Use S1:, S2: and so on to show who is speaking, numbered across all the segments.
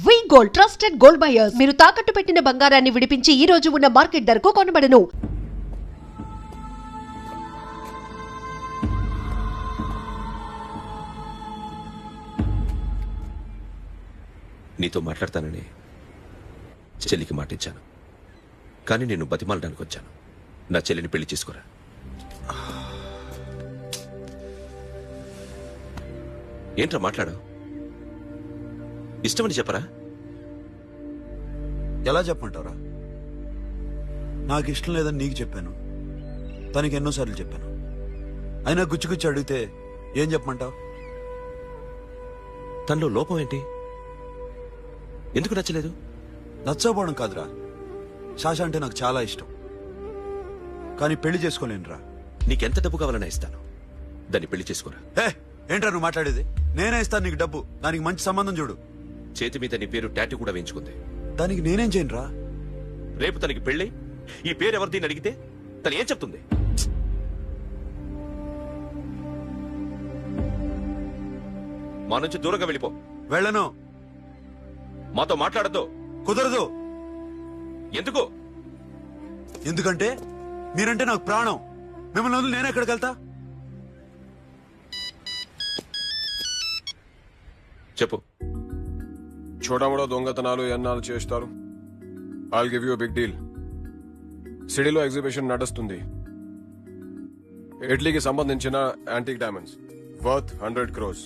S1: వి gold trusted gold buyers మీరు తాకట్టు పెట్టిన బంగారాన్ని విడిపించి ఈ రోజు ఉన్న మార్కెట్ ధరకు కొనబడను.
S2: నీతో మాట్లాడతానని చెల్లికి మాటిచ్చాను, కానీ నేను బతిమాలడానికి వచ్చాను. నా చెల్లిని పెళ్లి చేసుకోరా. ఏంట్రా మాట్లాడావు? ఇష్టమని చెప్పరా?
S3: ఎలా చెప్పమంటావురా? నాకు ఇష్టం లేదని నీకు చెప్పాను, తనకి ఎన్నోసార్లు చెప్పాను. అయినా గుచ్చి అడిగితే ఏం చెప్పమంటావు?
S2: తనలో లోపం ఏంటి? ఎందుకు నచ్చలేదు?
S3: నచ్చకపోవడం కాదురా, శాష అంటే నాకు చాలా ఇష్టం, కానీ పెళ్లి చేసుకోలేనురా.
S2: నీకెంత డబ్బు కావాలన్నా ఇస్తాను, దాన్ని పెళ్లి చేసుకోరా.
S3: ఏంట్రా నువ్వు మాట్లాడేది? నేనే ఇస్తాను నీకు డబ్బు, దానికి మంచి సంబంధం చూడు.
S2: చేతి మీద నీ పేరు టాటూ కూడా వేయించుకుంది.
S3: దానికి నేనేం చేయనురా?
S2: రేపు తనకి పెళ్ళి ఈ పేరు ఎవరిది అడిగితే తను ఏం చెప్తుంది? మా నుంచి దూరంగా వెళ్ళిపో.
S3: వెళ్ళను.
S2: మాతో మాట్లాడద్దు.
S3: కుదరదు.
S2: ఎందుకు?
S3: ఎందుకంటే మీరంటే నాకు ప్రాణం. మిమ్మల్ని వదిలి నేను ఎక్కడికి వెళ్తా?
S2: చెప్పు.
S4: చోటమోడో దొంగతనాలు ఎన్నాళ్ళు చేస్తారు? I'll give you big deal. సిటీలో ఎగ్జిబిషన్ నడుస్తుంది. ఇటలీకి సంబంధించిన యాంటిక్ డైమండ్స్ వర్త్ 100 crores.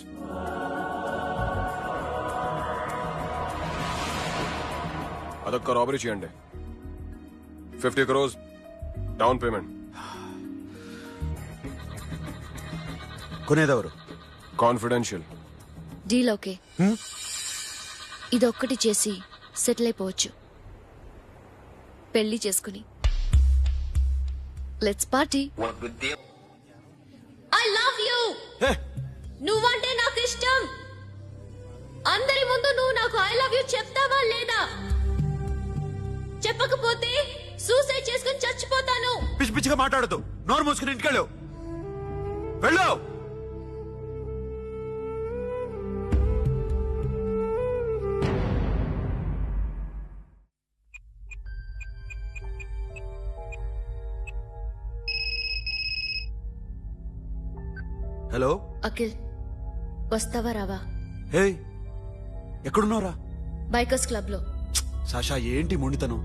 S4: అదొక్క రాబరీ చేయండి. 50 crores డౌన్ పేమెంట్.
S3: కొనేదెవరు?
S4: కాన్ఫిడెన్షియల్.
S5: Deal okay. ఇదొక్కటి చేసి సెటిల్ అయిపోవచ్చు. పెళ్లి చేసుకుని let's party.
S6: I love you. నువ్వంటే నాకు ఇష్టం. అందరి ముందు నువ్వు నాకు ఐ లవ్ యూ చెప్తావా లేదా? చెప్పకపోతే సూసైడ్ చేసుకుని చచ్చిపోతాను.
S3: పిచ్చి పిచ్చిగా మాట్లాడదు. నోరు మూసుకుని ఇంటికెళ్ళు. వెళ్ళు. హలో
S5: అఖిల్, వస్తావా రావా?
S3: హే, ఎక్కడున్నావురా?
S5: బైకర్స్ క్లబ్ లో.
S3: సాషా, ఏంటి మొండితనం?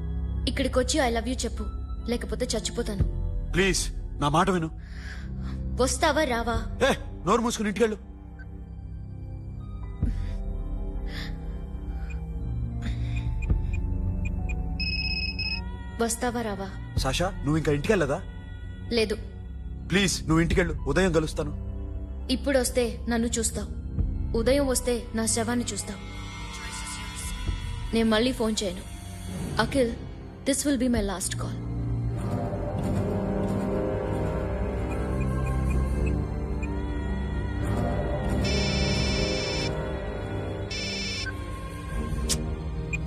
S5: ఇక్కడికి వచ్చి ఐ లవ్ యూ చెప్పు, లేకపోతే చచ్చిపోతాను.
S3: ప్లీజ్ నా మాట విను.
S5: వస్తావా రావా?
S3: ఏ, నోరు మూసుకుని ఇంటికెళ్ళు.
S5: వస్తావా రావా?
S3: సాషా, నువ్వు ఇంకా ఇంటికెళ్ళదా?
S5: లేదు.
S3: ప్లీజ్ నువ్వు ఇంటికెళ్ళు, ఉదయం కలుస్తాను.
S5: ఇప్పుడు వస్తే నన్ను చూస్తావు, ఉదయం వస్తే నా శవాన్ని చూస్తావు. నేను మళ్ళీ ఫోన్ చేయను. Akhil, this will be my last call.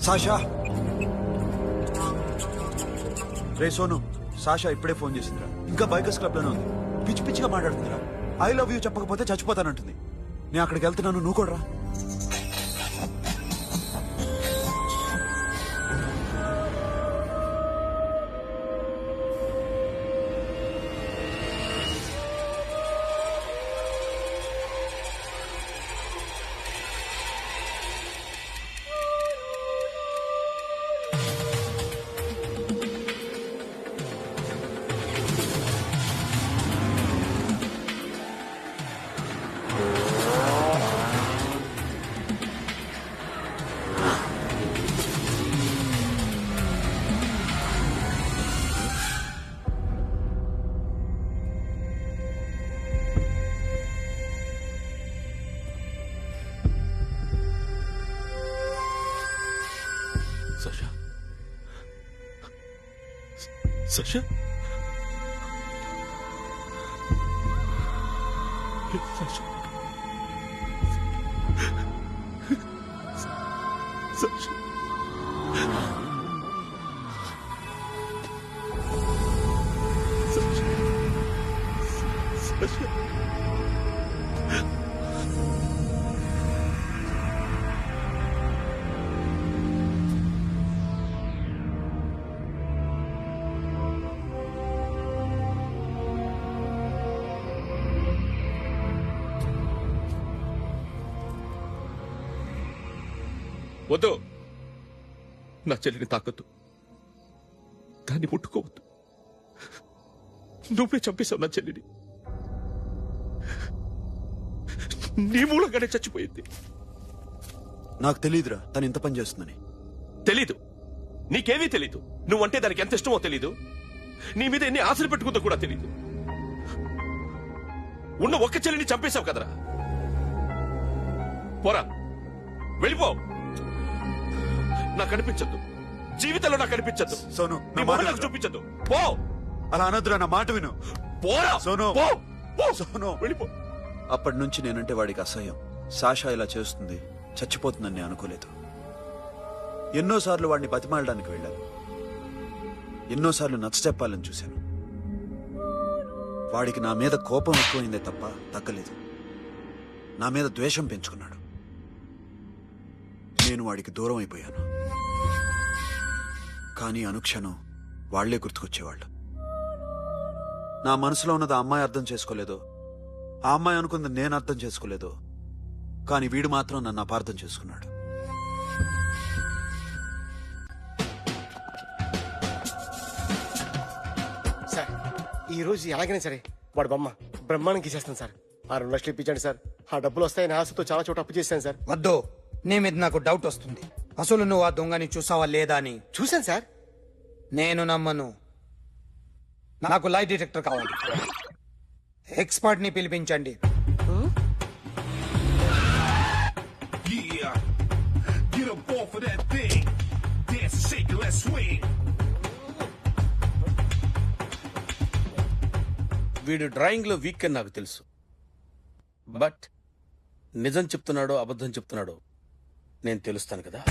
S3: Sasha. Ray Sonu, Sasha ఇప్పుడే ఫోన్ చేసిందిరా. ఇంకా బైకర్స్ క్లబ్ లోనే ఉంది. పిచ్చి పిచ్చిగా మాట్లాడుతుందిరా. ఐ లవ్ యూ చెప్పకపోతే చచ్చిపోతానంటుంది. నేను అక్కడికి వెళ్తున్నాను, నువ్వు కూడా రా.
S2: Sasha? Sasha? Sasha? Sasha? Sasha? వద్దు, నా చెల్లిని తాకొద్దు, దాన్ని ముట్టుకోవద్దు. నువ్వే చంపేశావు నా చెల్లిని. నీ మూలంగానే చచ్చిపోయింది.
S3: నాకు తెలియదురా తను ఇంత పని చేస్తుందని.
S2: తెలీదు, నీకేమీ తెలీదు. నువ్వంటే దానికి ఎంత ఇష్టమో తెలీదు. నీ మీద ఎన్ని ఆశలు పెట్టుకుందో కూడా తెలీదు. ఉన్న ఒక్క చెల్లిని చంపేశావు కదరా. పోరా, వెళ్ళిపో. నాకు కనిపించద్దు, జీవితంలో నాకు కనిపించద్దు.
S3: సోను,
S2: నీ
S3: నా
S2: మొహం
S3: మాట
S2: నాకు చూపించద్దు. పో,
S3: అలా అనొద్దురా, నా మాట విను.
S2: పోరా.
S3: సోను.
S2: పో, పో.
S3: సోను.
S2: వెళ్ళిపో.
S3: అప్పటి నుంచి నేనంటే వాడికి అసహ్యం. సాషా ఇలా చేస్తుంది, చచ్చిపోతుందని నేను అనుకోలేదు. ఎన్నోసార్లు వాడిని బతిమాలడానికి వెళ్ళాను, ఎన్నోసార్లు నచ్చ చెప్పాలని చూశాను. వాడికి నా మీద కోపం ఎక్కువైందే తప్ప తగ్గలేదు. నా మీద ద్వేషం పెంచుకున్నాడు. నేను వాడికి దూరం అయిపోయాను. కానీ అనుక్షణం వాళ్లే గుర్తుకొచ్చేవాళ్ళు. నా మనసులో ఉన్నది ఆ అమ్మాయి అర్థం చేసుకోలేదో, ఆ అమ్మాయి అనుకుంది నేను అర్థం చేసుకోలేదో, కానీ వీడు మాత్రం నన్ను అపార్థం చేసుకున్నాడు.
S7: సార్ ఈ రోజు ఎలాగైనా సరే వాడు బొమ్మ బ్రహ్మాండం గీసేస్తాను సార్. 6 లక్షలు ఇప్పించండి సార్. ఆ డబ్బులు వస్తాయని ఆశతో చాలా చోట అప్పు చేశాను సార్.
S8: వద్దు, నీ మీద నాకు డౌట్ వస్తుంది. అసలు నువ్వు ఆ దొంగని చూసావా లేదా అని.
S7: చూశాను సార్.
S8: నేను నమ్మను. నాకు లై డిటెక్టర్ కావాలి. ఎక్స్పర్ట్ ని పిలిపించండి.
S9: Yeah, get up off of that thing. Dance and shake it, let's swing.
S10: వీడు డ్రాయింగ్ లో వీక్ అని నాకు తెలుసు. బట్ నిజం చెప్తున్నాడో అబద్ధం చెప్తున్నాడో నేను తెలుస్తాను కదా.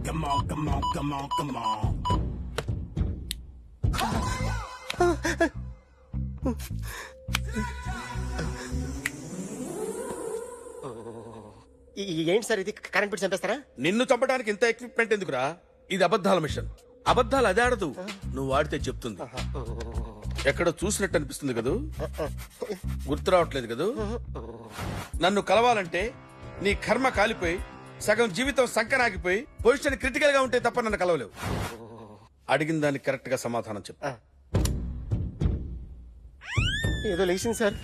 S9: Come on, come on, come on, come on.
S7: ఏంటి సార్ ఇది, కరెంట్ బిల్ చంపేస్తారా?
S10: నిన్ను చంపడానికి ఇంత ఎక్విప్మెంట్ ఎందుకురా? ఇది అబద్ధాల మిషన్. అబద్ధాలు అదే ఆడదు, నువ్వు వాడితే చెప్తుంది. ఎక్కడో చూసినట్టు అనిపిస్తుంది కదూ, గుర్తు రావట్లేదు కదూ. నన్ను కలవాలంటే నీ కర్మ కాలిపోయి సగం జీవితం సంకనాగిపోయి పొజిషన్ క్రిటికల్ గా ఉంటే తప్ప నన్ను కలవలేవు. అడిగిన దానికి కరెక్ట్ గా సమాధానం చెప్పు.
S7: ఏదో లేచింది sir.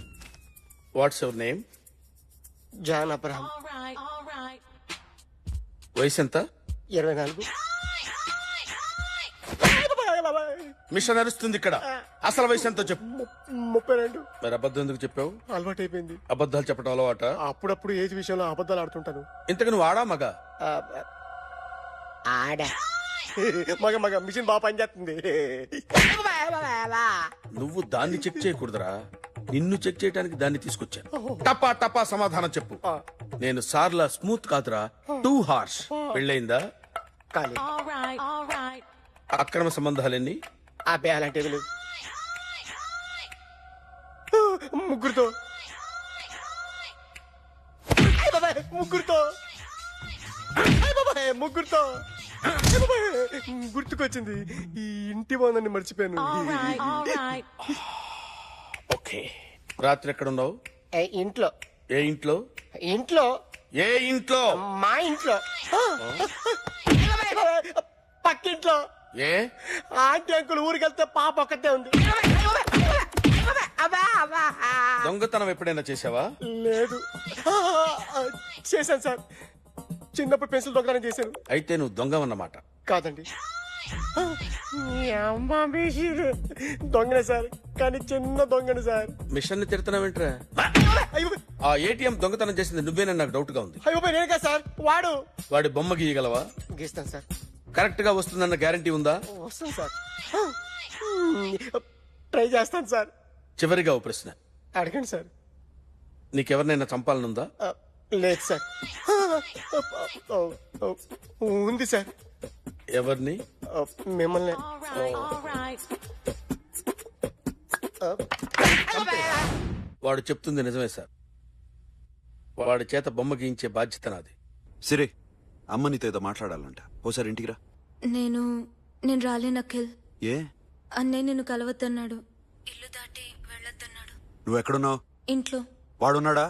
S10: What's your name?
S7: John Abraham.
S10: వయసు ఎంత?
S7: 24.
S10: మిషన్ నడుస్తుంది ఇక్కడ. అసలు వయసు ఎంతో చెప్పు.
S7: 32.
S10: మరి అబద్ధం ఎందుకు చెప్పావు?
S7: అలవాటు అయిపోయింది.
S10: అబద్ధాలు చెప్పడం అలవాట?
S7: అప్పుడప్పుడు ఏజ్ విషయంలో అబద్ధాలు ఆడుతుంటాను.
S10: ఇంతకు నువ్వు ఆడా మగా?
S7: ఆడా. మగ మగ మిషన్ బాగా పనిచేస్తుంది.
S10: నువ్వు దాన్ని చెక్ చేయకూడదురా, నిన్ను చెక్ చేయడానికి దాన్ని తీసుకొచ్చాను. టపా టపా సమాధానం చెప్పు. నేను సార్లా స్మూత్ కాదురా, టూ హార్ష్. పెళ్ళయిందా?
S7: కాలే.
S10: అక్రమ సంబంధాలెన్ని?
S7: అబ్బే అలాంటివి లేవు. ముగ్గురుతో. ముగ్గురుతో ముగ్గురుతో గుర్తుకొచ్చింది. ఈ ఇంటి బాగుందని మర్చిపోయాను.
S10: ఓకే. రాత్రి ఎక్కడున్నావు?
S7: ఇంట్లో.
S10: ఏ ఇంట్లో?
S7: ఇంట్లో.
S10: ఏ ఇంట్లో?
S7: మా ఇంట్లో. పక్కింట్లో.
S10: ఏ
S7: ఆంటీ అంకుల్ ఊరికి వెళ్తే పాప ఒక్కతే ఉంది.
S10: దొంగతనం ఎప్పుడైనా చేసావా?
S7: లేదు. చేశాను సార్. చిన్నప్పుడు పెన్సిల్ దొంగతనం చేశాను.
S10: అయితే నువ్వు దొంగవన్నమాట.
S7: కాదండి, దొంగనే సార్, కానీ చిన్న దొంగని సార్.
S10: మిషన్ ని తిడుతున్నావేంట్రా?
S7: అయ్యో
S10: ఆ ఏటీఎం దొంగతనం చేసింది నువ్వేనని నాకు డౌట్ గా ఉంది.
S7: అయ్యో నేను కదా సార్, వాడు.
S10: వాడి బొమ్మ గీయగలవా?
S7: గీస్తాను సార్.
S10: కరెక్ట్ గా వస్తుందన్న గ్యారంటీ ఉందా?
S7: వస్తాను సార్. ట్రై చేస్తాను సార్.
S10: చివరిగా ఓ ప్రశ్న
S7: అడగండి సార్.
S10: నీకెవరినైనా చంపాలనుందా?
S7: లేదు సార్. ఉంది సార్.
S10: ఎవరిని?
S7: మిమ్మల్ని.
S10: వాడు చెప్తుంది నిజమే సార్. వాడి చేత బొమ్మ గీయించే బాధ్యత నాది.
S3: సిరే, అమ్మ నీతో ఏదో మాట్లాడాలంట. ఓసారి ఇంటికి రా.
S5: నేను రాలేను అఖిల్.
S3: ఏ?
S5: అన్నయ్య నిన్ను కలవద్దన్నాడు. ఇల్లు దాటి వెళ్ళొద్దన్నాడు.
S3: నువ్వు ఎక్కడున్నావు?
S5: ఇంట్లో
S3: వాడున్నాడా?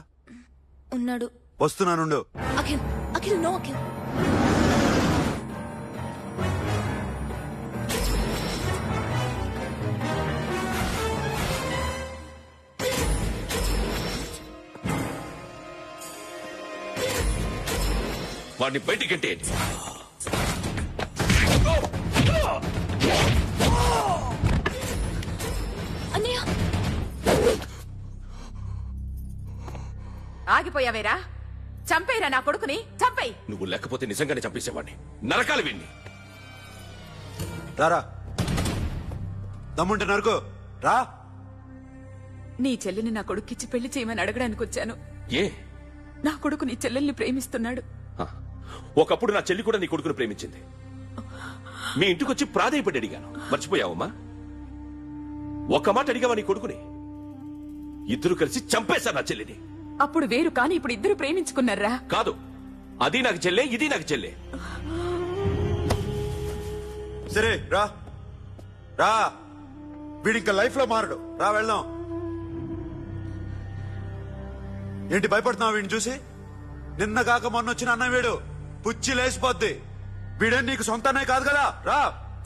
S5: ఉన్నాడు.
S3: వస్తున్నానుండు.
S5: అఖిల్, అఖిల్, నో అఖిల్.
S2: వాడిని బయటికి గంటేయండి.
S6: అన్నయ్య
S11: ఆగిపోయావేరా? చంపేరా నా కొడుకుని, చంపేయ్.
S2: నువ్వు లేకపోతే నిజంగానే చంపేసేవాడిని. నరకాలి వీణ్ణి.
S3: రారా, దమ్ముంటే నరుకు రా.
S11: నీ చెల్లిని నా కొడుక్కిచ్చి పెళ్లి చేయమని అడగడానికి వచ్చాను.
S2: ఏ?
S11: నా కొడుకు నీ చెల్లెల్ని ప్రేమిస్తున్నాడు.
S2: ఆ, ఒకప్పుడు నా చెల్లి కూడా నీ కొడుకును ప్రేమించింది. మీ ఇంటికొచ్చి ప్రాధేయపడి అడిగాను. మర్చిపోయావమ్మా? ఒక మాట అడిగావా నీ కొడుకుని? ఇద్దరు కలిసి చంపేశారు నా చెల్లిని.
S11: అప్పుడు వేరు, కానీ ఇప్పుడు ఇద్దరు ప్రేమించుకున్నారా?
S2: కాదు, అది నాకు చెల్లె, ఇది నాకు చెల్లె.
S3: సరే రా రా, వీడి ఇంకా లైఫ్ లో మారడు. రా వెళ్దాం. ఏంటి భయపడుతున్నావు వీడిని చూసి? నిన్న కాక మొన్న వచ్చిన అన్న వీడు పుచ్చి లేసిపోద్ది. వీడే నీకు సొంతనే కాదు కదా. రా.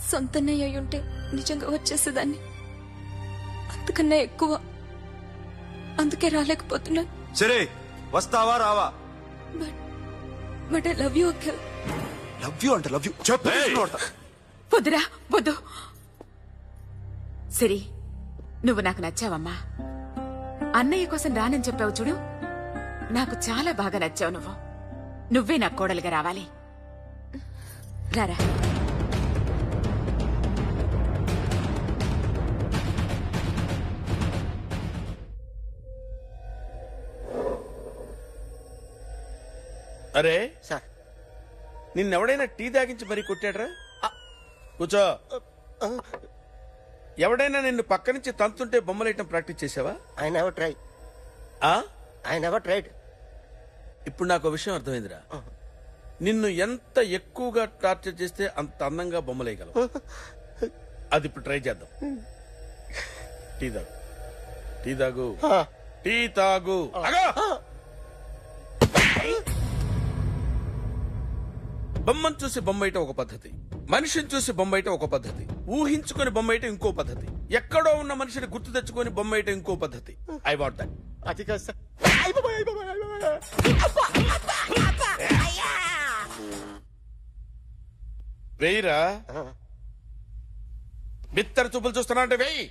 S6: సొంతన్నయ్య అయి ఉంటే నిజంగా వచ్చేసేదాన్ని. అంతకన్నా ఎక్కువ. అందుకే రాలేకపోతున్నాను.
S3: సరే, వస్తావా రావా?
S6: But I love you Akhil.
S3: Love you అంటే లవ్ యూ చెప్పు.
S11: వద్దురా, వద్దు. సిరి, నువ్వు నాకు నచ్చావమ్మా. అన్నయ్య కోసం రానని చెప్పావు చూడు, నాకు చాలా బాగా నచ్చావు నువ్వు. నువ్వే నా కోడలుగా రావాలి. రారా.
S10: అరే
S7: సార్,
S10: నిన్నెవడైనా టీ తాగించి మరీ కొట్టాడ్రా? కూర్చో. ఎవడైనా నిన్ను పక్క నుంచి తంతుంటే బొమ్మలేయటం ప్రాక్టీస్ చేసావా?
S7: I never try.
S10: ఆ?
S7: I never tried.
S10: ఇప్పుడు నాకు ఒక విషయం అర్థమైందిరా. నిన్ను ఎంత ఎక్కువగా టార్చర్ చేస్తే అంత అందంగా బొమ్మలేయగలవు. అది ఇప్పుడు ట్రై చేద్దాం. టీ తాగు, టీ తాగు, టీ తాగు. బొమ్మను చూసి బొమ్మయటం ఒక పద్ధతి, మనిషిని చూసి బొమ్మయటం ఒక పద్ధతి, ఊహించుకొని బొమ్మయటం ఇంకో పద్ధతి, ఎక్కడో ఉన్న మనిషిని గుర్తు తెచ్చుకొని బొమ్మయటం ఇంకో పద్ధతి. I want that.
S7: అది కాదు సార్.
S10: వేయిరా. బిత్తర చూపులు చూస్తున్నా అంటే వేయి.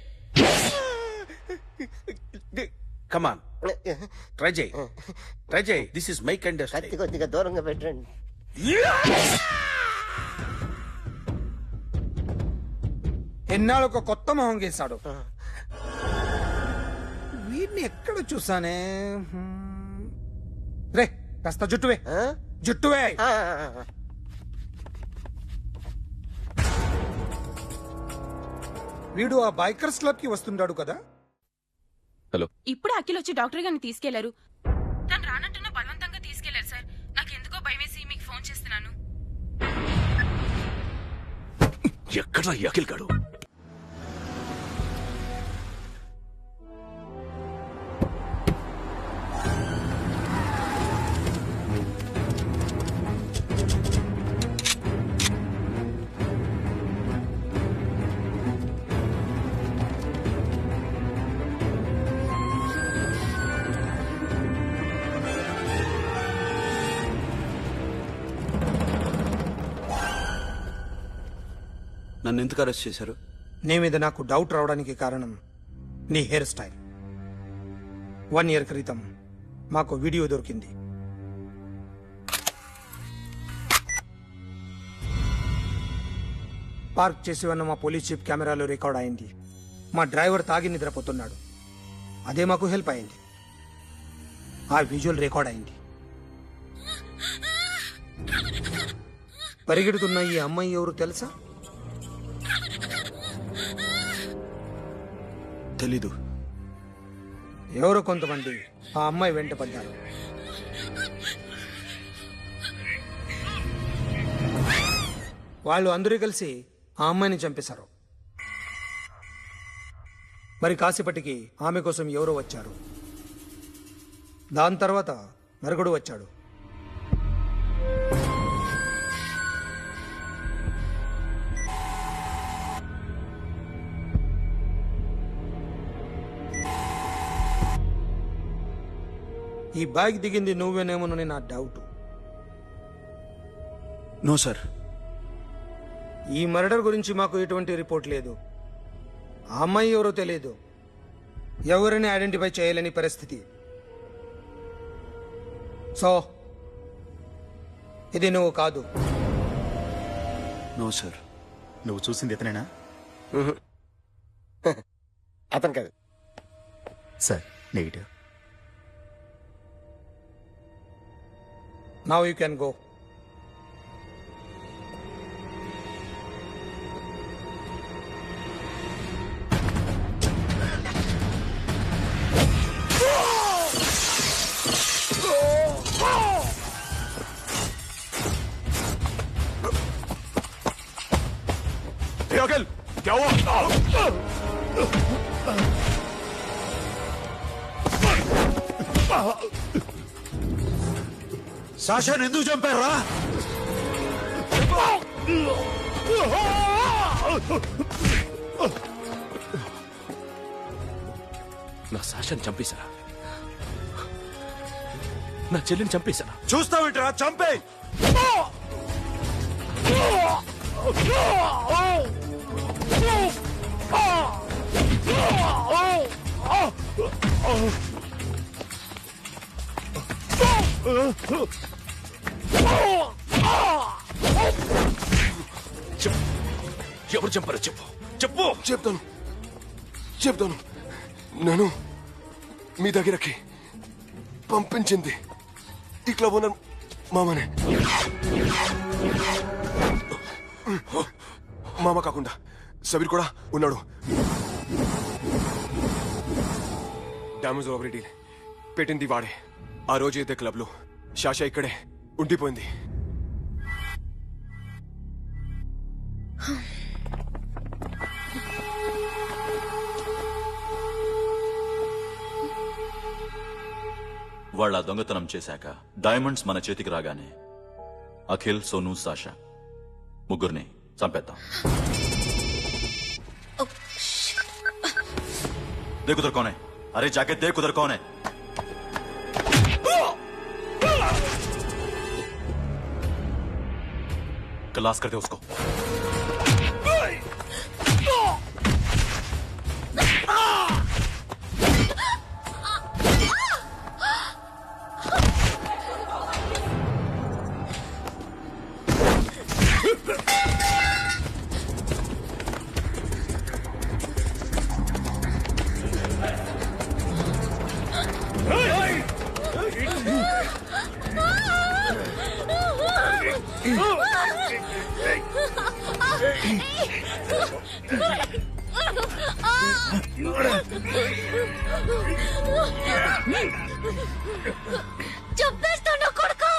S10: కమాన్, ట్రై చేయి, ట్రై చేయి. This is my kind of
S7: కత్తి కొద్దిగా దూరంగా పెట్టండి.
S8: ఎన్నాళ్ళు ఒక కొత్త మొహం గీశాడు. వీడిని ఎక్కడ చూసానే? రే, కాస్త జుట్టువే, జుట్టువే. వీడు ఆ బైకర్స్ క్లబ్ కి వస్తుంటాడు కదా.
S2: హలో,
S11: ఇప్పుడు అఖిల్ వచ్చి డాక్టర్ గారిని తీసుకెళ్లారు. తను రానంటున్న బలవంతంగా తీసుకెళ్లారు సార్. నాకు ఎందుకో భయమేసి మీకు ఫోన్ చేస్తున్నాను.
S2: ఎక్కడ్రా ఈ అఖిల్ గాడు?
S3: నన్ను ఎందుకు అరెస్ట్ చేశారు?
S8: నీ మీద నాకు డౌట్ రావడానికి కారణం నీ హెయిర్ స్టైల్. 1 year క్రితం మాకు వీడియో దొరికింది. పార్క్ చేసి ఉన్న మా పోలీస్ జీప్ కెమెరాలో రికార్డ్ అయింది. మా డ్రైవర్ తాగి నిద్రపోతున్నాడు. అదే మాకు హెల్ప్ అయింది. ఆ విజువల్ రికార్డ్ అయింది. పరిగెడుతున్న ఈ అమ్మాయి ఎవరు తెలుసా?
S3: తెలీదు.
S8: ఎవరో కొంతమంది ఆ అమ్మాయి వెంట పడ్డారు. వాళ్ళు అందరూ కలిసి ఆ అమ్మాయిని చంపేశారు. మరి కాసేపటికి ఆమె కోసం ఎవరో వచ్చారు. దాని తర్వాత నరకుడు వచ్చాడు. ఈ బ్యాగ్ దిగింది నువ్వేనేమోనని నా డౌట్.
S3: No sir.
S8: ఈ మర్డర్ గురించి మాకు ఎటువంటి రిపోర్ట్ లేదు. ఆ అమ్మాయి ఎవరో తెలియదు, ఎవరిని ఐడెంటిఫై చేయలేని పరిస్థితి. సో ఇది నువ్వు కాదు.
S3: No sir.
S12: నువ్వు చూసింది ఇతనేనా?
S7: అతను కాదు.
S12: Sir negative.
S8: Now you can go.
S4: Akhil क्या हुआ?
S3: సాషాని ఎందుకు చంపారా?
S2: నా సాషాన్ని చంపేశారా? నా చెల్లిని చంపేశారా?
S3: చూస్తావేంట్రా? చంపే.
S2: చెప్పు, ఎవరు చంపారో చెప్పు. చెప్పు.
S4: చెప్తాను. నన్ను మీ దగ్గరకి పంపించింది ఈ క్లబ్ ఓనర్ మామనే. మామ కాకుండా సబీర్ కూడా ఉన్నాడు. డ్యామేజ్ ఓవర్ డీల్ పెట్టింది వాడే. ఆ రోజు అయితే క్లబ్ లో శాషా ఇక్కడే ఉండిపోయింది.
S13: వాళ్ళ దొంగతనం చేశాక డైమండ్స్ మన చేతికి రాగానే అఖిల్, సోను, సాషా ముగ్గురిని చంపేద్దాం. देख उधर कौन है? अरे जाके देख उधर कौन है? क्लास कर दे उसको.
S6: చంపేస్తాను కొడుకు.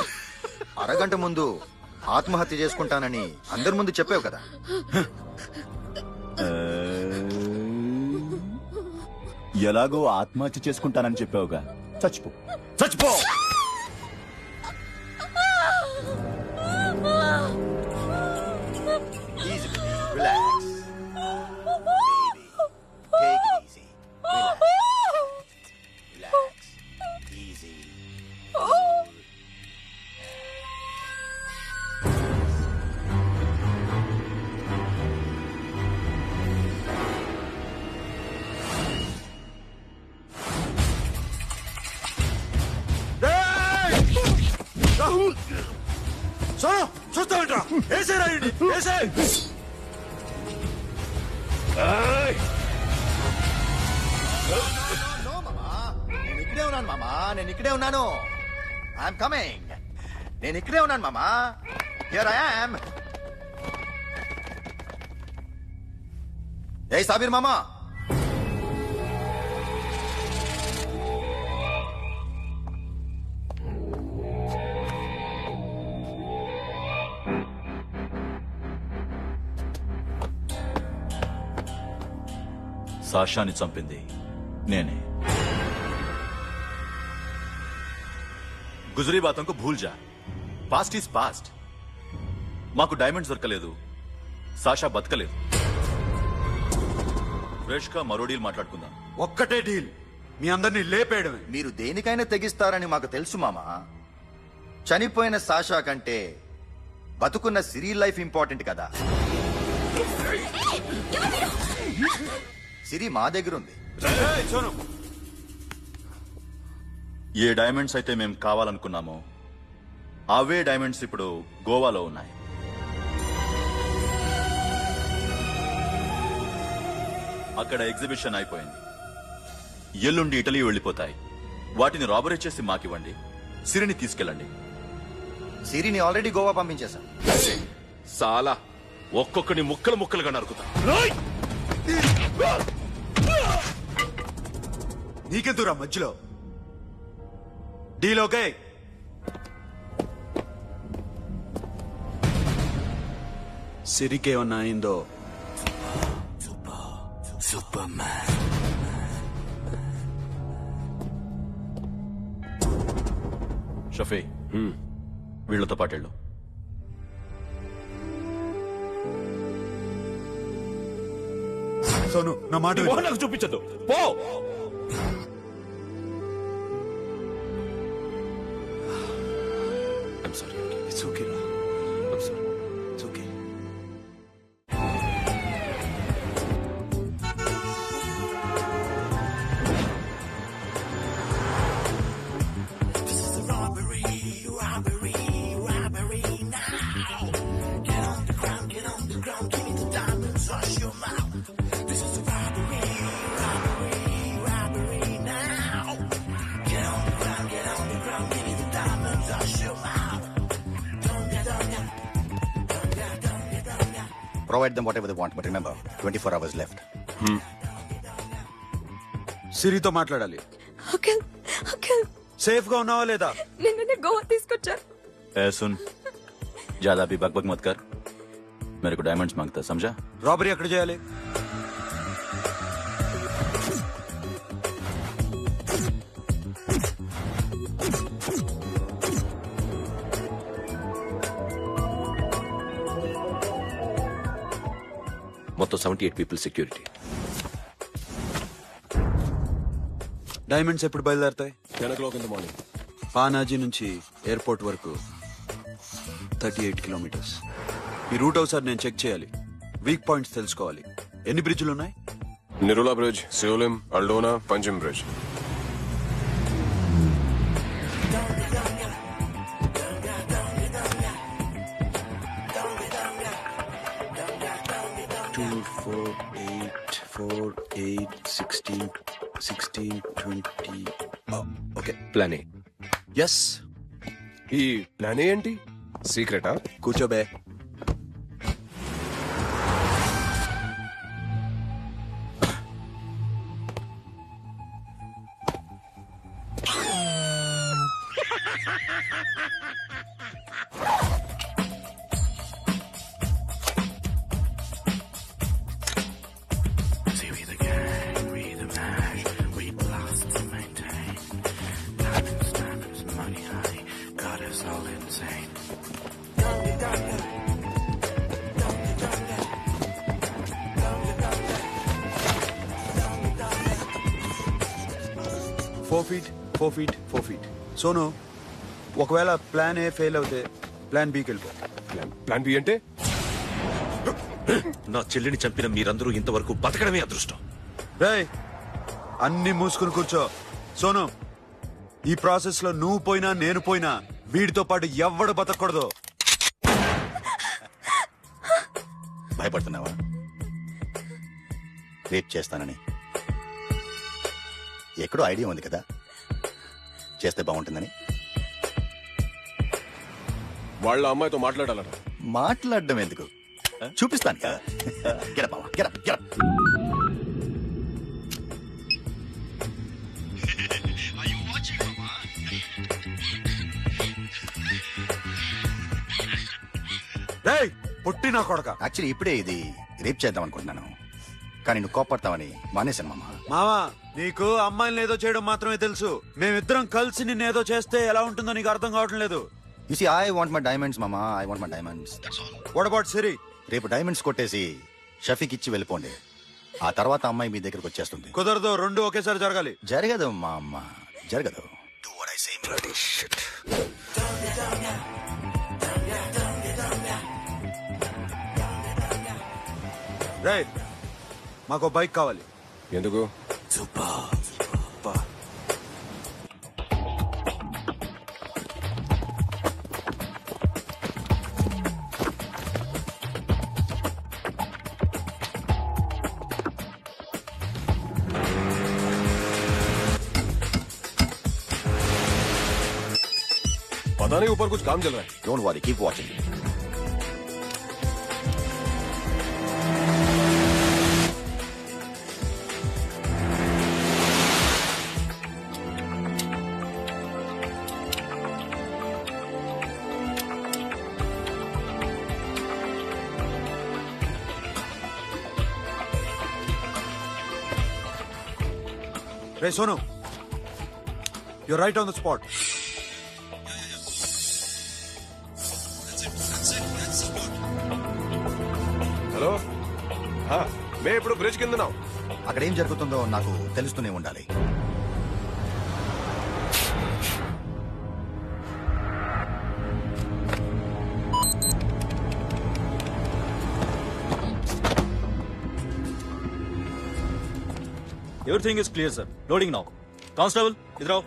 S12: అరగంట ముందు ఆత్మహత్య చేసుకుంటానని అందరి ముందు చెప్పావు కదా.
S14: ఎలాగో ఆత్మహత్య చేసుకుంటానని చెప్పావుగా, చచ్చిపో.
S3: సోను చూస్తావేంట్రా? ఏసేరా ఈడ్ని, ఏసే.
S12: నేను ఇక్కడే ఉన్నాను మామా, నేను ఇక్కడే ఉన్నాను. I'm coming. నేను ఇక్కడే ఉన్నాను మామా. Here I am. ఏ సాబీర్ మామా,
S13: సాషాని చంపింది నేనే. గుజరీ బాతం కు భూల్ జా. Past is past. మాకు డైమండ్స్ దొరకలేదు, సాషా బతకలేదు. ఫ్రెష్ గా మరో డీల్ మాట్లాడుకుందాం.
S3: ఒక్కటే డీల్, మీ అందరినీ లేపేయడమే.
S12: మీరు దేనికైనా తెగిస్తారని మాకు తెలుసు మామా. చనిపోయిన సాషా కంటే బతుకున్న సిరి లైఫ్ ఇంపార్టెంట్ కదా. సిరి మా దగ్గర ఉంది.
S13: ఏ డైమండ్స్ అయితే మేము కావాలనుకున్నామో అవే డైమండ్స్ ఇప్పుడు గోవాలో ఉన్నాయి. అక్కడ ఎగ్జిబిషన్ అయిపోయింది. ఎల్లుండి ఇటలీ వెళ్ళిపోతాయి. వాటిని రాబరీ చేసి మాకివ్వండి. సిరిని తీసుకెళ్ళండి.
S12: సిరిని ఆల్రెడీ గోవా పంపించేశాం.
S2: సాలా ఒక్కొక్కని ముక్కలు ముక్కలుగా నరుకుతా.
S3: నీకెందురా మధ్యలో డీల్ ఓకే. సిరికేమన్నా అయిందో
S13: షఫీ, వీళ్లతో పాటెళ్ళు.
S3: సోను నా మాట
S2: నీ మొహం నాకు చూపించద్దు. పో. I'm sorry.
S3: ఇట్స్ ఓకే రా.
S2: I'm sorry.
S3: It's okay.
S12: Provide them whatever they want, but remember, 24 hours left.
S3: సిరితో మాట్లాడాలి. సేఫ్ గా ఉన్నావా లేదా?
S11: నిన్న గోవా తీసుకొచ్చారు.
S13: ए सुन, ज्यादा भी बकबक मत कर. मेरे को डायमंड्स मांगता, समझा?
S3: రాబరీ ఎక్కడ చేయాలి?
S2: మొత్తం 78 పీపుల్ సెక్యూరిటీ.
S3: డైమండ్స్ ఎప్పుడు బయలుదేరుతాయి?
S4: 10 o'clock in the morning.
S3: Panaji నుంచి ఎయిర్పోర్ట్ వరకు 38 కిలోమీటర్స్. ఈ రూట్ ఒకసారి నేను చెక్ చేయాలి. వీక్ పాయింట్స్ తెలుసుకోవాలి. ఎన్ని బ్రిడ్జ్లు ఉన్నాయి?
S4: Nirula Bridge, Seolim, Aldona, Panjim Bridge.
S3: Okay.
S2: Plan A.
S3: Yes.
S4: ఈ ప్లాన్ ఏంటి? సీక్రెటా?
S3: కూర్చోబే. Four feet. సోను, ఒకవేళ ప్లాన్ ఏ ఫెయిల్ అవుతే ప్లాన్ బికి వెళ్ళిపో.
S4: ప్లాన్ బి అంటే?
S2: నా చెల్లిని చంపిన మీరందరూ ఇంతవరకు బతకడమే అదృష్టం.
S3: రేయ్, అన్ని మూసుకుని కూర్చో. సోను, ఈ ప్రాసెస్ లో నువ్వు పోయినా నేను పోయినా వీడితో పాటు ఎవ్వడు బతకూడదు.
S12: భయపడుతున్నావా? రేప్ చేస్తానని ఎక్కడో ఐడియా ఉంది కదా, చేస్తే బాగుంటుందని.
S4: వాళ్ళ అమ్మాయితో మాట్లాడాలట.
S12: మాట్లాడడం ఎందుకు, చూపిస్తాను కదా. గెటప్ మావా, గెటప్ గెటప్.
S3: రేయ్, పుట్టి నా కొడక.
S12: యాక్చువల్లీ ఇప్పుడే ఇది రేప్ చేద్దాం అనుకుంటున్నాను, కానీ నువ్వు కోపడతావని మానేశాను మామ.
S3: మావా, నీకు అమ్మాయిని ఏదో చేయడం మాత్రమే తెలుసు. మేమిద్దరం కలిసి నిన్ను ఏదో చేస్తే ఎలా ఉంటుందో నీకు అర్థం కావటం లేదు.
S12: You see, I want my diamonds, mama. I want my diamonds. That's all.
S3: What about Siri?
S12: రేపు డైమండ్స్ కొట్టేసి షఫీక్ ఇచ్చి వెళ్ళిపోండి. ఆ తర్వాత అమ్మాయి మీ దగ్గరకు వచ్చేస్తుంది.
S3: కుదరదు, రెండు ఒకేసారి జరగాలి.
S12: జరగదు మా అమ్మ, జరగదు. Do what I say, bloody shit.
S3: రే మాకు బైక్ కావాలి.
S4: ఎందుకు?
S3: అబ్బా.
S4: पता नहीं ऊपर कुछ काम चल रहा है.
S12: Don't worry, keep watching.
S3: Ray Sonu, you right on the spot.
S4: Hello, మేము ఇప్పుడు బ్రిడ్జ్ కింద ఉన్నాం.
S12: అక్కడ ఏం జరుగుతుందో నాకు తెలుస్తూనే ఉండాలి.
S15: Everything is clear, sir. Loading now. Constable, idhar aao.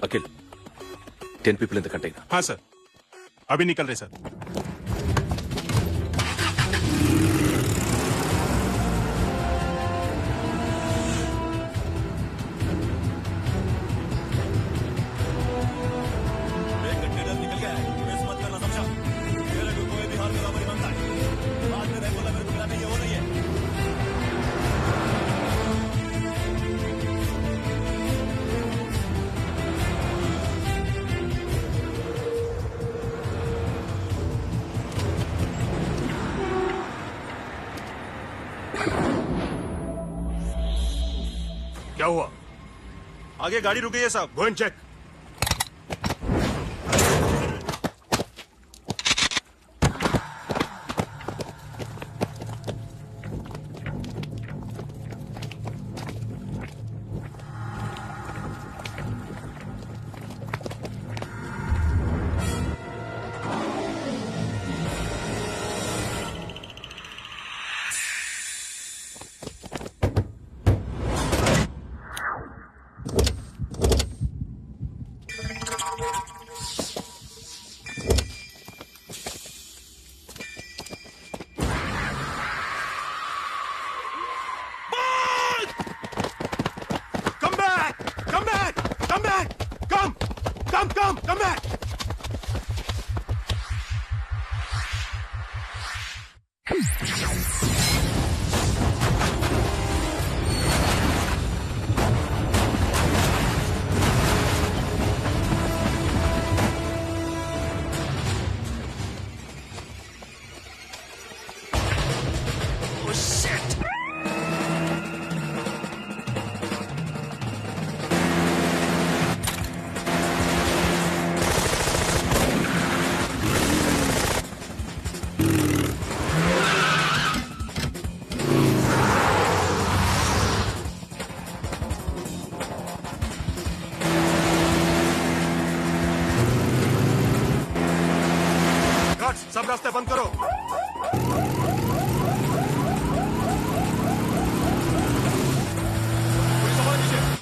S2: Akhil 10 people in the container.
S9: हाँ सर, अभी निकल रहे सर. क्या हुआ?
S15: आगे गाड़ी रुक गई है साहब.
S9: Go and check. Come back! Oh shit! सब रास्ते बंद करो.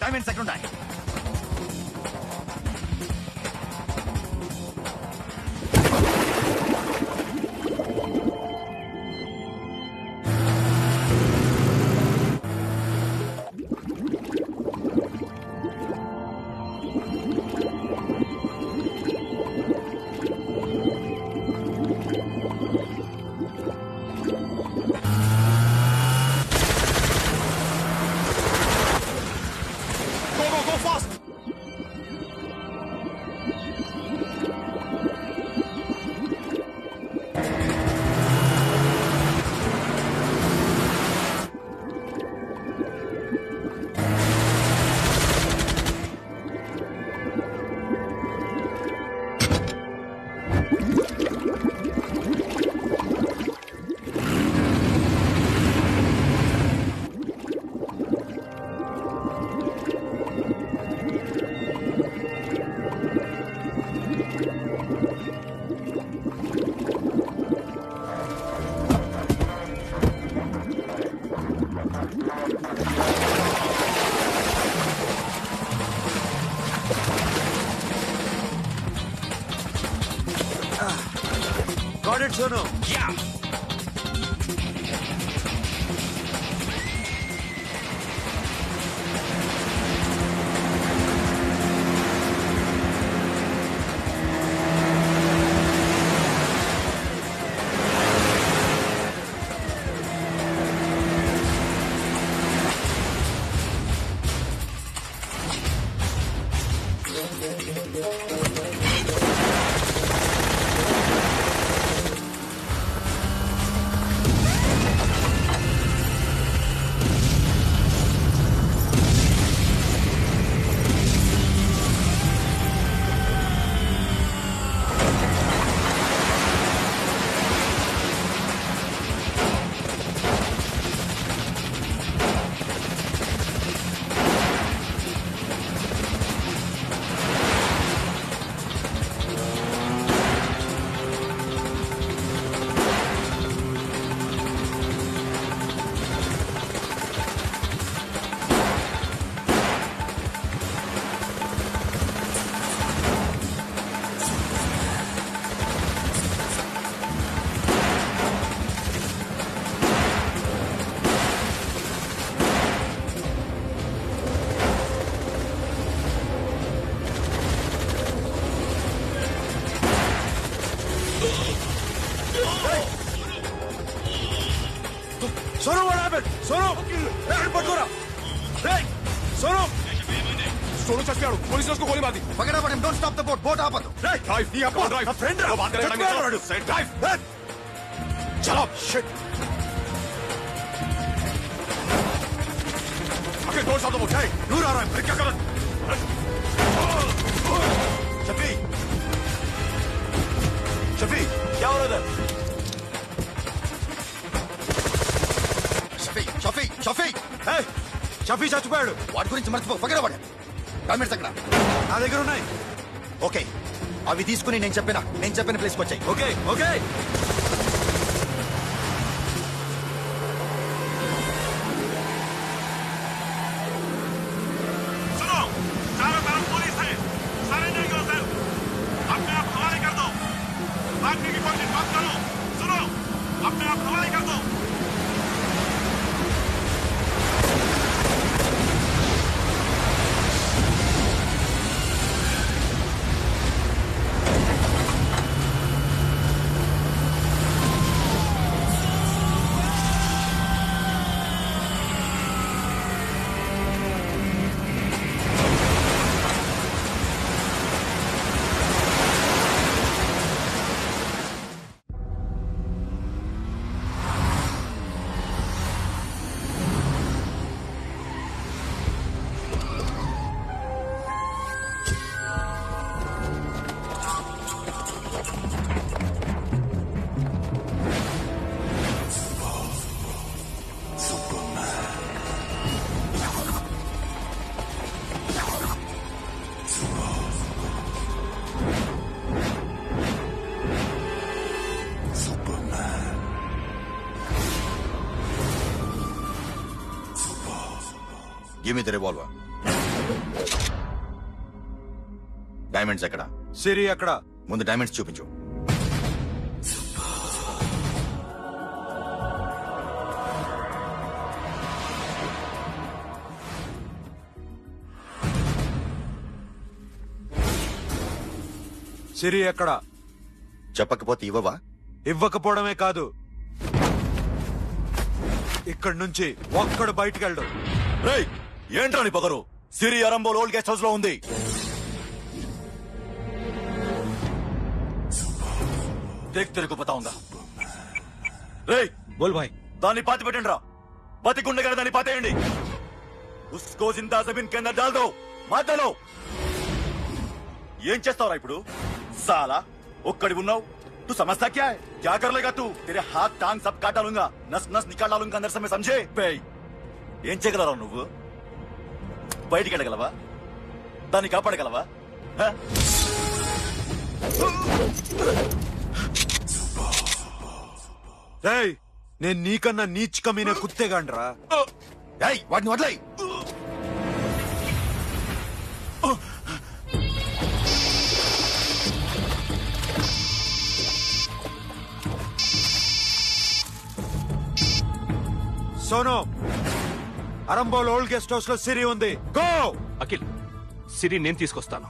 S12: Time in second time.
S3: Got it, Sonu.
S2: Yeah.
S3: Sonu, what happened? Sonu! Hey, పట్టుకోరా! Hey! Sonu!
S4: सोनू चस्पाడు పోలీసు उसको गोली मार दी
S12: पकड़ा पड़े don't stop the boat boat आपत
S4: ड्राइव नहीं आपको ड्राइव
S3: friend
S4: वो बात करेगा नहीं सेट ड्राइव चलो shit okay don't stop the boat hey दूर आ रहा है फिर क्या कर
S14: शफी शफी क्या हो रहा है
S12: షఫీ షఫీ షఫీ
S3: Hey! షఫీ చచ్చిపోయాడు.
S12: వాడి గురించి మర్చిపో పకడా పడే డాక్యుమెంట్స్ ఎక్కడ
S3: నా దగ్గర ఉన్నాయి.
S12: ఓకే అవి తీసుకుని నేను చెప్పిన ప్లేస్కి వచ్చాయి
S3: ఓకే ఓకే
S15: सुनो चारों तरफ पुलिस है सरेंडर योरसेल्फ अपने आप हवाले कर दो भागने की कोशिश मत करो सुनो अपने आप हवाले कर दो
S12: give me the revolver diamonds ఎక్కడ
S3: సిరి అక్కడ.
S12: ముందు డైమండ్స్ చూపించు
S3: సిరి ఎక్కడ?
S12: చెప్పకపోతే ఇవ్వవా
S3: ఇవ్వకపోవడమే కాదు, ఇక్కడి నుంచి ఒక్కడు బయటికి వెళ్ళడు.
S14: రేయ్ ఏంట్రా నీ పొగరు? సిరి అరంబోల్ ఓల్డ్ గెస్ట్ హౌస్ లో ఉంది. దేక్ తెరకు పతా ఉందా? రేయ్
S15: बोल भाई
S14: దాన్ని పాతి పెట్టండి రా. బతికుండగానే దాన్ని పాతేయండి. ఉస్కో జిందా జమీన్ కే అందర్ డాల్ దో. మాటలో ఏం చేస్తావురా ఇప్పుడు? సాలా ఒక్కడి ఉన్నావు. तू समझता क्या है? क्या कर लेगा तू? तेरे हाथ टांग सब काट डालूंगा, नस नस निकाल डालूंगा अंदर से, मैं समझे? ఏం చేయగలరా నువ్వు? బయటికి వెళ్ళగలవా? దాన్ని కాపాడగలవా?
S3: రేయ్ నేను నీకన్నా నీచకమైన కుత్తేగాండ్రా.
S12: వాడిని వదిలేయ్.
S3: Sonu Arambol old guest house లో సిరి ఉంది. గో.
S2: అఖిల్, సిరి నేను తీసుకొస్తాను,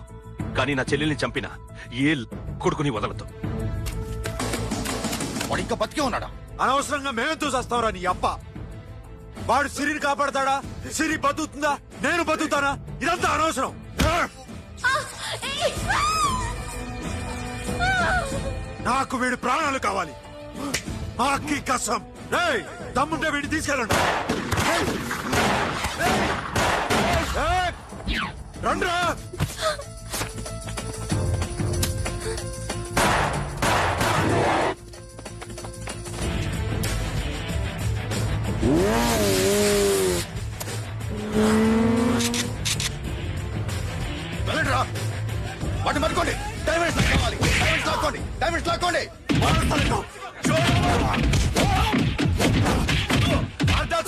S2: కానీ నా చెల్లెల్ని చంపిన ఏ కొడుకుని వదలదు.
S12: వాడు ఇంకా బతికే ఉన్నాడా?
S3: అనవసరంగా మేమెంతో చేస్తావురా నీ అప్ప. వాడు సిరిని కాపాడతాడా? సిరి బతుకుతుందా? నేను బతుకుతానా? ఇదంతా అనవసరం. నాకు వీడి ప్రాణాలు కావాలి. ఆకి కసం. రేయ్ దమ్ముంటే వీడిని తీసుకెళ్ళండి. రండ్రా.
S12: వెళ్ళండిరా. వాటిని పట్టుకోండి. డైమండ్స్ కావాలి. డైమండ్స్ లాక్కోండి. డైమండ్స్ లాక్కోండి.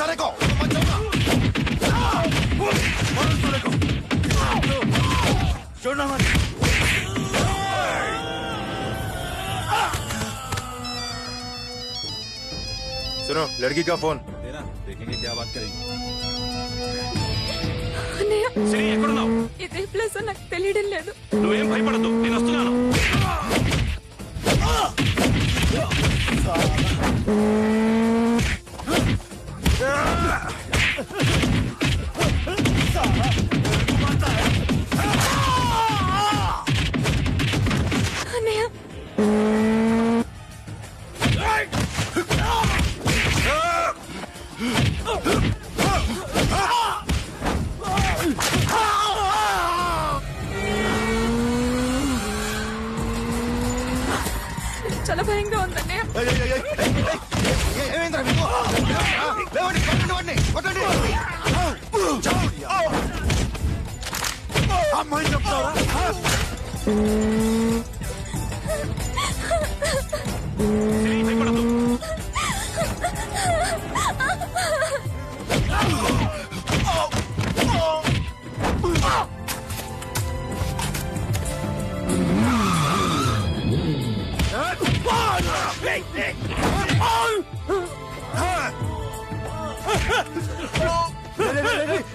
S12: సరేకో
S3: सुनो लड़की का फोन
S14: देना, देखेंगे क्या बात करेंगे.
S2: సిరి ఎక్కడున్నావు?
S11: ఇదే ప్లేస్ నాకు తెలియడం లేదు.
S2: నువ్వేం భయపడద్దు, నేను వస్తున్నాను.
S11: అన్నయ్య చాలా భయంగా ఉందన్నయ్య.
S12: ఏమైందిరా మీకు? లేవండి, కొట్టండి వాడిని, కొట్టండి.
S3: అమ్మాయి చెప్తావా?
S2: సిరి భయపడద్దు.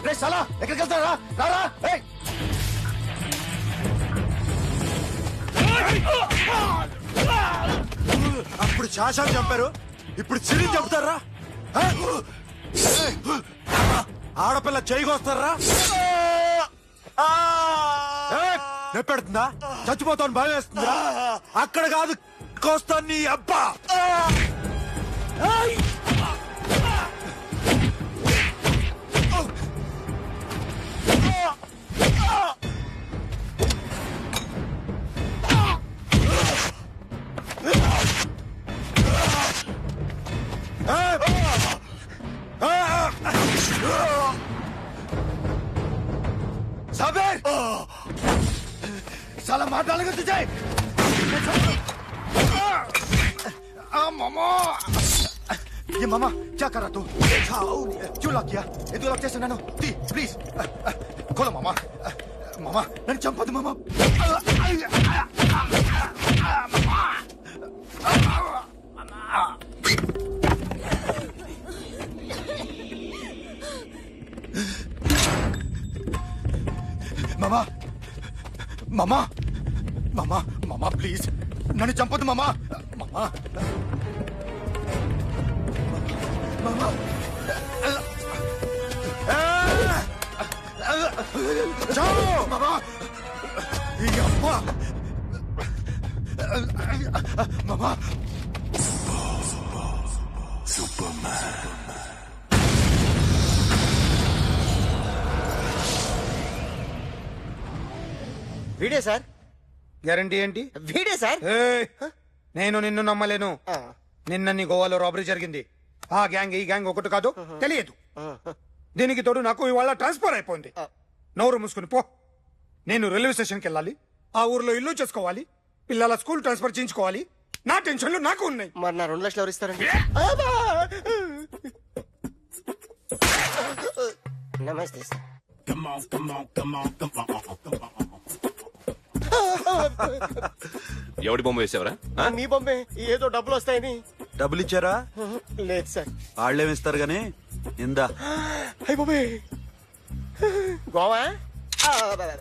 S12: రే సలా, ఎక్కడికి వెళ్తారా? రారా.
S3: అప్పుడు శాశాన్ని చంపారు, ఇప్పుడు సిరిని చంపుతారా? ఆడపిల్ల చేయకొస్తారా? నెప్పెడుతుందా? చచ్చిపోతాను భయం వేస్తుందా? అక్కడ కాదు కోస్తాను నీ అబ్బా.
S12: साबिर, साला मार डालेगा तुझे. मामा, ये मामा क्या कर रहा तू? क्यों लॉक किया? ये लॉक చేస్తున్నాను నన్ను. ప్లీజ్ खोलो मामा. मामा నన్ను చంపదు మామా. మామా మామా మామా మామా ప్లీజ్ నన్ను చంపొద్దు మామా. మామా మామా మామా ఈ అబ్బా మామా.
S7: వీడే సార్.
S8: గ్యారంటీ ఏంటి?
S7: వీడే సార్.
S8: నేను నిన్ను నమ్మలేను. నిన్న నీ గోవాలో రాబరీ జరిగింది. ఆ గ్యాంగ్ ఈ గ్యాంగ్ ఒకటి కాదు, తెలియదు. దీనికి తోడు నాకు ఇవాళ ట్రాన్స్ఫర్ అయిపోయింది. నోరు మూసుకుని పో. నేను రైల్వే స్టేషన్కి వెళ్ళాలి, ఆ ఊర్లో ఇల్లు చేసుకోవాలి, పిల్లల స్కూల్ ట్రాన్స్ఫర్ చేయించుకోవాలి. నా టెన్షన్లు నాకు ఉన్నాయి.
S7: మరి నా 2 లక్షలు ఎవరు ఇస్తారండి? నమస్తే సార్.
S2: ఎవడి బొమ్మ వేసావరా?
S7: మీ బొమ్మే, ఏదో డబ్బులు వస్తాయని.
S3: డబ్బులు ఇచ్చారా?
S7: లేదు సార్.
S3: వాళ్ళేమిస్తారు గానీ ఇందా.
S7: అయ్య బాబే, గోవా.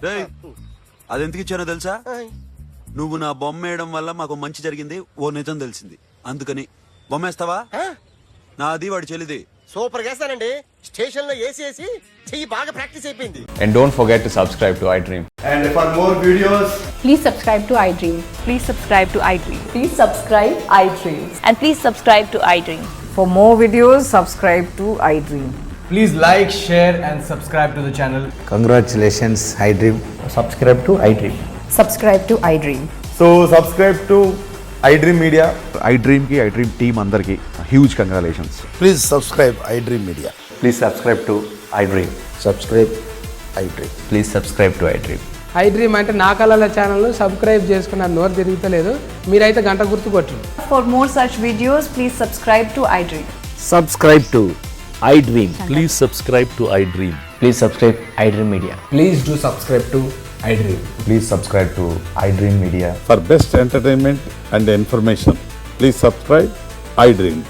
S3: రేయ్, అదెందుకు ఇచ్చానో తెలుసా? నువ్వు నా బొమ్మ వేయడం వల్ల మాకు మంచి జరిగింది, ఓ నిజం తెలిసింది. అందుకని బొమ్మేస్తావా? నాది వాడి చెల్లిది.
S7: సూపర్ చేస్తానండి. స్టేషన్ లో ఏసీ చెయ్యి బాగా ప్రాక్టీస్ అయిపోయింది.
S16: And don't forget to subscribe to iDream.
S12: And for more videos,
S17: please subscribe to iDream. Please subscribe to iDream. Please subscribe iDream. And please subscribe to iDream. For more videos, subscribe to iDream.
S12: please like, share and subscribe to the channel.
S18: Congratulations, iDream.
S12: Subscribe to iDream.
S17: Subscribe to iDream.
S12: So subscribe to iDream Media. iDream ki iDream team andarki huge congratulations.
S18: Please subscribe iDream Media.
S12: Please subscribe to iDream.
S18: Subscribe iDream.
S12: Please subscribe to iDream.
S19: iDream అంటే నా కళల channel subscribe చేసుకున్న నోరు తిరుగుతలేదు. మీరైతే గంట గుర్తు కొట్టండి.
S17: For more such videos, please subscribe to iDream.
S18: Subscribe to iDream. Please subscribe to iDream.
S12: Please subscribe iDream Media. Please do subscribe to iDream.
S18: Please subscribe to iDream Media.
S20: For best entertainment and information, please subscribe iDream.